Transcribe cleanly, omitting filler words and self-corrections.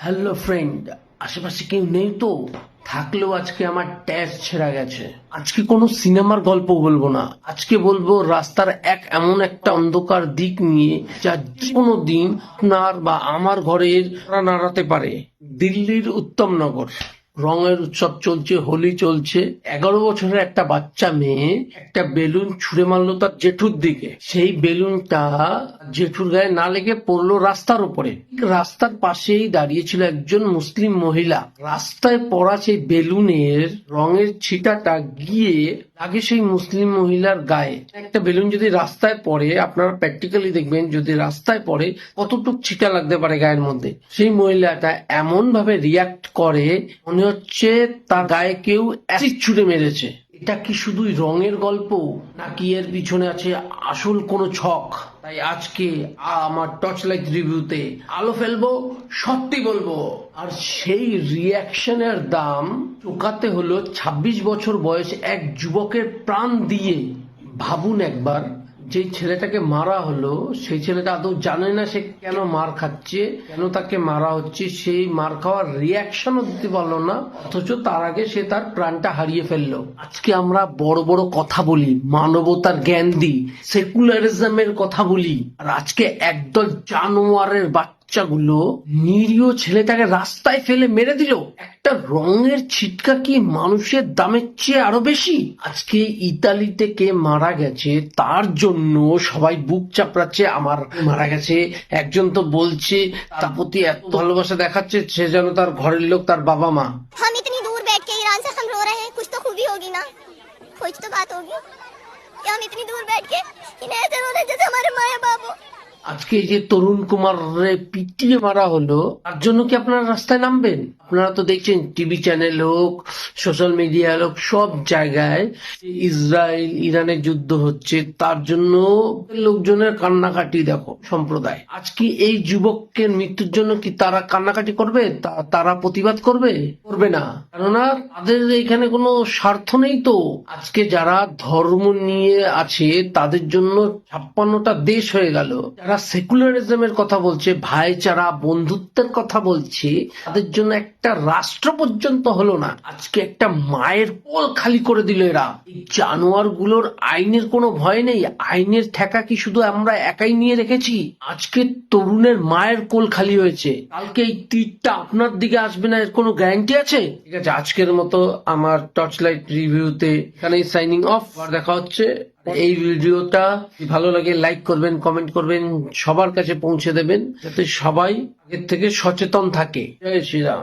Hello friend, আশেপাশে কেউ নেই তো? থাকলেও আজকে আমার ট্যাস ছেড়া গেছে। আজকে কোনো সিনেমার গল্প বলবো না, আজকে বলবো রাস্তার এমন একটা অন্ধকার দিক নিয়ে যা কোনো দিন আপনার বা আমার ঘরের নাড়াতে পারে। দিল্লির উত্তমনগর রঙের উৎসব চলছে, হোলি চলছে। 11 বছরের একটা বাচ্চা মেয়ে একটা বেলুন ছুঁড়ে মারলো তার জেঠুর দিকে। সেই বেলুনটা জেঠুর গায়ে না লেগে পড়লো রাস্তার উপরে। রাস্তার পাশেই দাঁড়িয়েছিল একজন মুসলিম মহিলা। রাস্তায় পড়া সেই বেলুনের রঙের ছিটাটা গিয়ে লাগে সেই মুসলিম মহিলার গায়ে। একটা বেলুন যদি রাস্তায় পড়ে, আপনারা প্র্যাকটিক্যালি দেখবেন, যদি রাস্তায় পড়ে কতটুক ছিটা লাগতে পারে গায়ের মধ্যে। সেই মহিলাটা এমন ভাবে রিয়াক্ট করে মনে হচ্ছে তার গায়ে কেউ অ্যাসিড ছুঁড়ে মেরেছে। এটা কি শুধুই রঙের গল্প, নাকি এর পিছনে আছে আসল কোনো ছক? তাই আজকে আমার টর্চ লাইট রিভিউতে আলো ফেলবো, সত্যি বলবো। আর সেই রিয়াকশনের দাম চুকাতে হলো 26 বছর বয়স এক যুবকের প্রাণ দিয়ে। ভাবুন একবার, যে ছেলেটাকে মারা হলো সেই ছেলেটা আদৌ জানে না সে কেন মার খাচ্ছে, কেন তাকে মারা হচ্ছে। সেই মার খাওয়ার রিয়াকশনও দিতে পারলো না, অথচ তার আগে সে তার প্রাণটা হারিয়ে ফেললো। আজকে আমরা বড় বড় কথা বলি, মানবতার জ্ঞান দিই, সেকুলারিজমের কথা বলি, আর আজকে একদল জানোয়ারের বাচ্চাগুলো নিরীহ ছেলেটাকে রাস্তায় ফেলে মেরে দিল। একটা রঙের ছিটকা কি মানুষের দামের চেয়ে আরো বেশি? আজকে ইতালিতে কে মারা গেছে তার জন্য সবাই বুক চাপড়াচ্ছে, আমার মারা গেছে। একজন তো বলছে তার প্রতি এত ভালোবাসা দেখাচ্ছে সে যেন তার ঘরের লোক, তার বাবা মা। हम इतनी दूर बैठ के ईरान से हम रो रहे हैं, कुछ तो खूबी होगी ना, कुछ तो बात होगी कि हम इतनी दूर बैठ के इन्हें ऐसे रो रहे हैं जैसे हमारे माँ बाप हो। আজকে এই যে তরুণ কুমারে পিটিয়ে মারা হলো, তার জন্য কি আপনারা রাস্তায় নামবেন? আপনারা তো দেখছেন টিভি চ্যানেল হোক, সোশ্যাল মিডিয়া হোক, সব জায়গায় ইসরায়েল ইরানের যুদ্ধ হচ্ছে, তার জন্য লোকজনের কান্নাকাটি দেখো সম্প্রদায়। আজকে এই যুবকের মৃত্যুর জন্য কি তারা কান্নাকাটি করবে? তারা প্রতিবাদ করবে? করবে না, কেননা তাদের এখানে কোনো স্বার্থ নেই তো। আজকে যারা ধর্ম নিয়ে আছে তাদের জন্য 56টা দেশ হয়ে গেল। যারা সেকুলারিজমের কথা বলছে, ভাইচারা বন্ধুত্বের কথা বলছে, তাদের জন্য একটা রাষ্ট্র পর্যন্ত হলো না। আজকে একটা মায়ের কোল খালি করে দিল এরা। এই জানোয়ার গুলোর আইনের কোনো ভয় নেই। আইনের ঠেকা কি শুধু আমরা একাই নিয়ে রেখেছি? আজকে তরুণের মায়ের কোল খালি হয়েছে, কালকে এই তীরটা আপনার দিকে আসবে না এর কোনো গ্যারান্টি আছে? ঠিক আছে, আজকের মতো আমার টর্চ লাইট রিভিউতে এখানেই সাইনিং অফ। আর দেখা হচ্ছে। এই ভিডিওটা ভালো লাগে লাইক করবেন, কমেন্ট করবেন, সবার কাছে পৌঁছে দেবেন, যাতে সবাই আগের থেকে সচেতন থাকে। জয় শ্রীরাম।